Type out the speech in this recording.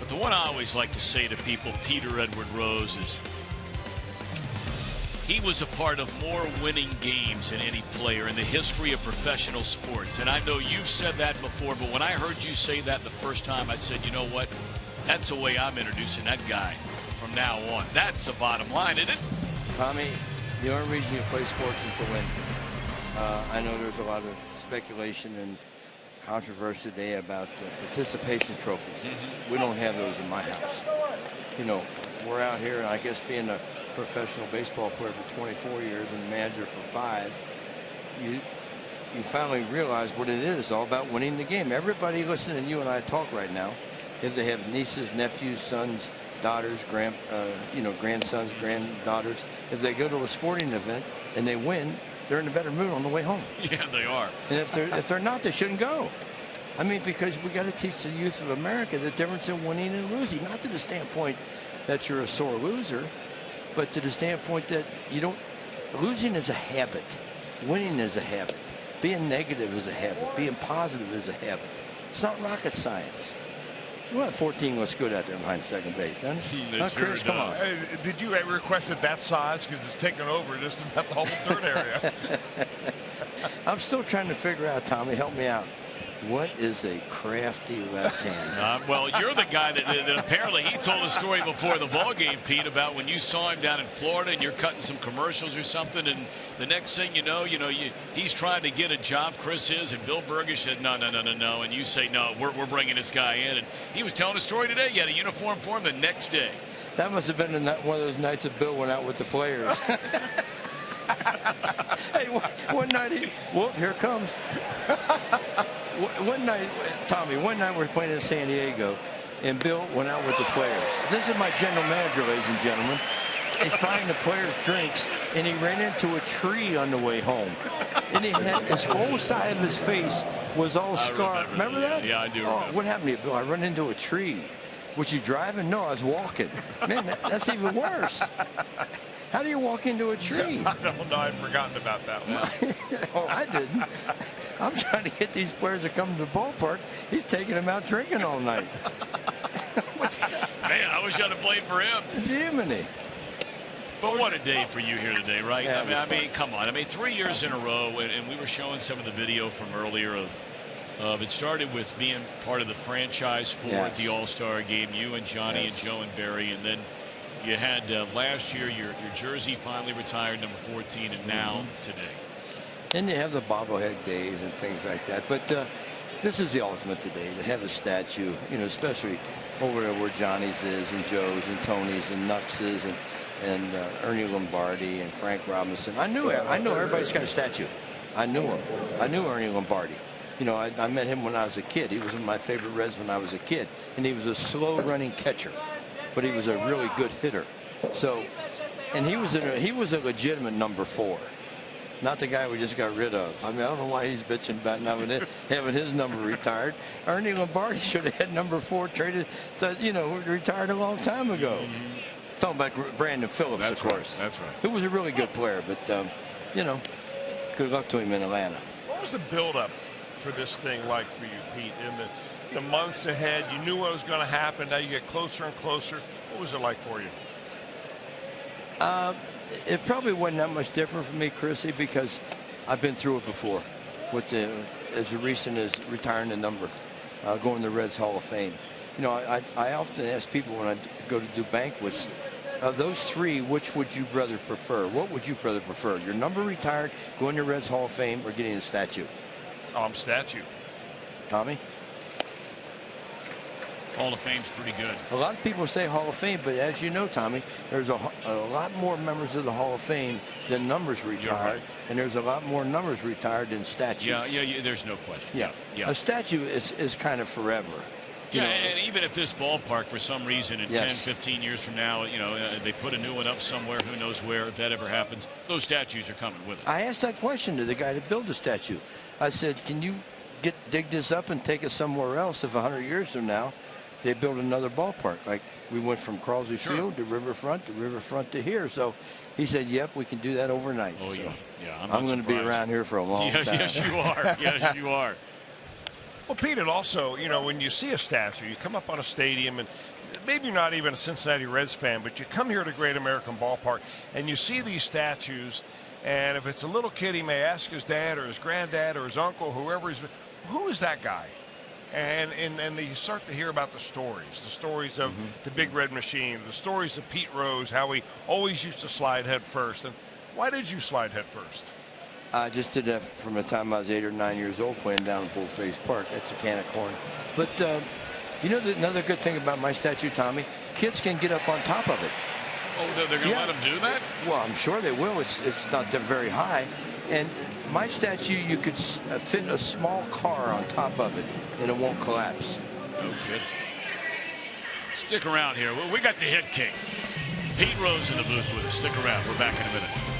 But the one I always like to say to people, Peter Edward Rose, is he was a part of more winning games than any player in the history of professional sports. And I know you've said that before, but when I heard you say that the first time, I said, you know what? That's the way I'm introducing that guy from now on. That's the bottom line, isn't it? Tommy, the only reason you play sports is to win. I know there's a lot of speculation and controversy today about participation trophies. We don't have those in my house. You know, we're out here, and I guess being a professional baseball player for 24 years and manager for 5, you finally realize what it is. It's all about winning the game. Everybody listening to you and I talk right now, if they have nieces, nephews, sons, daughters, grandsons, granddaughters, if they go to a sporting event and they win, they're in a better mood on the way home. Yeah, they are. And if they're not, they shouldn't go. I mean, because we got to teach the youth of America the difference in winning and losing, not to the standpoint that you're a sore loser, but to the standpoint that you don't. Losing is a habit. Winning is a habit. Being negative is a habit. Being positive is a habit. It's not rocket science. Well, 14 looks good out there behind second base, then. Chris, come on. Did you ever request it that size? Because it's taken over just about the whole third area. I'm still trying to figure out, Tommy, help me out. What is a crafty left hand? Well, you're the guy that apparently he told a story before the ball game, Pete, about when you saw him down in Florida and you're cutting some commercials or something, and the next thing you know, he's trying to get a job. Chris is, and Bill Burger said no, and you say no, we're bringing this guy in, and he was telling a story today. You had a uniform for him the next day. That must have been one of those nights that Bill went out with the players. Hey, one night here it comes. One night, Tommy, we're playing in San Diego, and Bill went out with the players. This is my general manager, ladies and gentlemen. He's buying the players drinks, and he ran into a tree on the way home. And he had his whole side of his face was all scarred. Remember that? Yeah, I do remember. What happened to you, Bill? I run into a tree. Was you driving? No, I was walking. Man, that's even worse. How do you walk into a tree? I don't know. I've forgotten about that one. Oh, I didn't. I'm trying to get these players to come to the ballpark. He's taking them out drinking all night. Man, I wish I'd have played for him. Jiminy. But what a day for you here today, right? Yeah, I mean, come on. I mean, 3 years in a row, and we were showing some of the video from earlier of it started with being part of the franchise for the All-Star game, you and Johnny and Joe and Barry, and then you had last year your jersey finally retired, number 14, and now today. And you have the bobblehead days and things like that. But this is the ultimate today, to have a statue, especially over there where Johnny's is and Joe's and Tony's and Nux's and Ernie Lombardi and Frank Robinson. I know everybody's got a statue. I knew him. I knew Ernie Lombardi. I met him when I was a kid. He was one of my favorite Reds when I was a kid. And he was a slow-running catcher, but he was a really good hitter. So, and he was a legitimate number 4. Not the guy we just got rid of. I mean, I don't know why he's bitching about having his number retired. Ernie Lombardi should have had number 4 traded, retired a long time ago. Talking about Brandon Phillips, of course. That's right. Who was a really good player, but, good luck to him in Atlanta. What was the buildup for this thing like for you, Pete? In the months ahead, you knew what was going to happen. Now you get closer and closer. What was it like for you? It probably wasn't that much different for me, Chrissy, because I've been through it before. As recent as retiring the number, going to the Reds Hall of Fame. I often ask people when I go to do banquets, of those 3, which would you rather prefer? What would you rather prefer? Your number retired, going to Reds Hall of Fame, or getting a statue? Statue. Tommy? Hall of Fame's pretty good. A lot of people say Hall of Fame, but as you know, Tommy, there's a lot more members of the Hall of Fame than numbers retired, and there's a lot more numbers retired than statues. Yeah, there's no question. Yeah. A statue is kind of forever. And even if this ballpark, for some reason, in 10, 15 years from now, they put a new one up somewhere, who knows where, if that ever happens, those statues are coming with it. I asked that question to the guy that built the statue. I said, can you dig this up and take it somewhere else if 100 years from now they build another ballpark? Like we went from Crosley Field to Riverfront to here. So he said, yep, we can do that overnight. Oh, so yeah. I'm going to be around here for a long time. Yes, you are. Yes, you are. Well, Pete, it also, you know, when you see a statue, you come up on a stadium, and maybe you're not even a Cincinnati Reds fan, but you come here to Great American Ballpark, and you see these statues, and if it's a little kid, he may ask his dad or his granddad or his uncle, whoever he's, who is that guy? And you start to hear about the stories of the Big Red Machine, the stories of Pete Rose, how he always used to slide head first. And why did you slide head first? I just did that from the time I was 8 or 9 years old, playing down at Bullface Park. That's a can of corn. But you know, another good thing about my statue, Tommy, kids can get up on top of it. Oh, they're going to let them do that? Well, I'm sure they will. It's not very high. And my statue, you could fit a small car on top of it, and it won't collapse. No kidding. Stick around here. We got the hit king. Pete Rose in the booth with us. Stick around. We're back in a minute.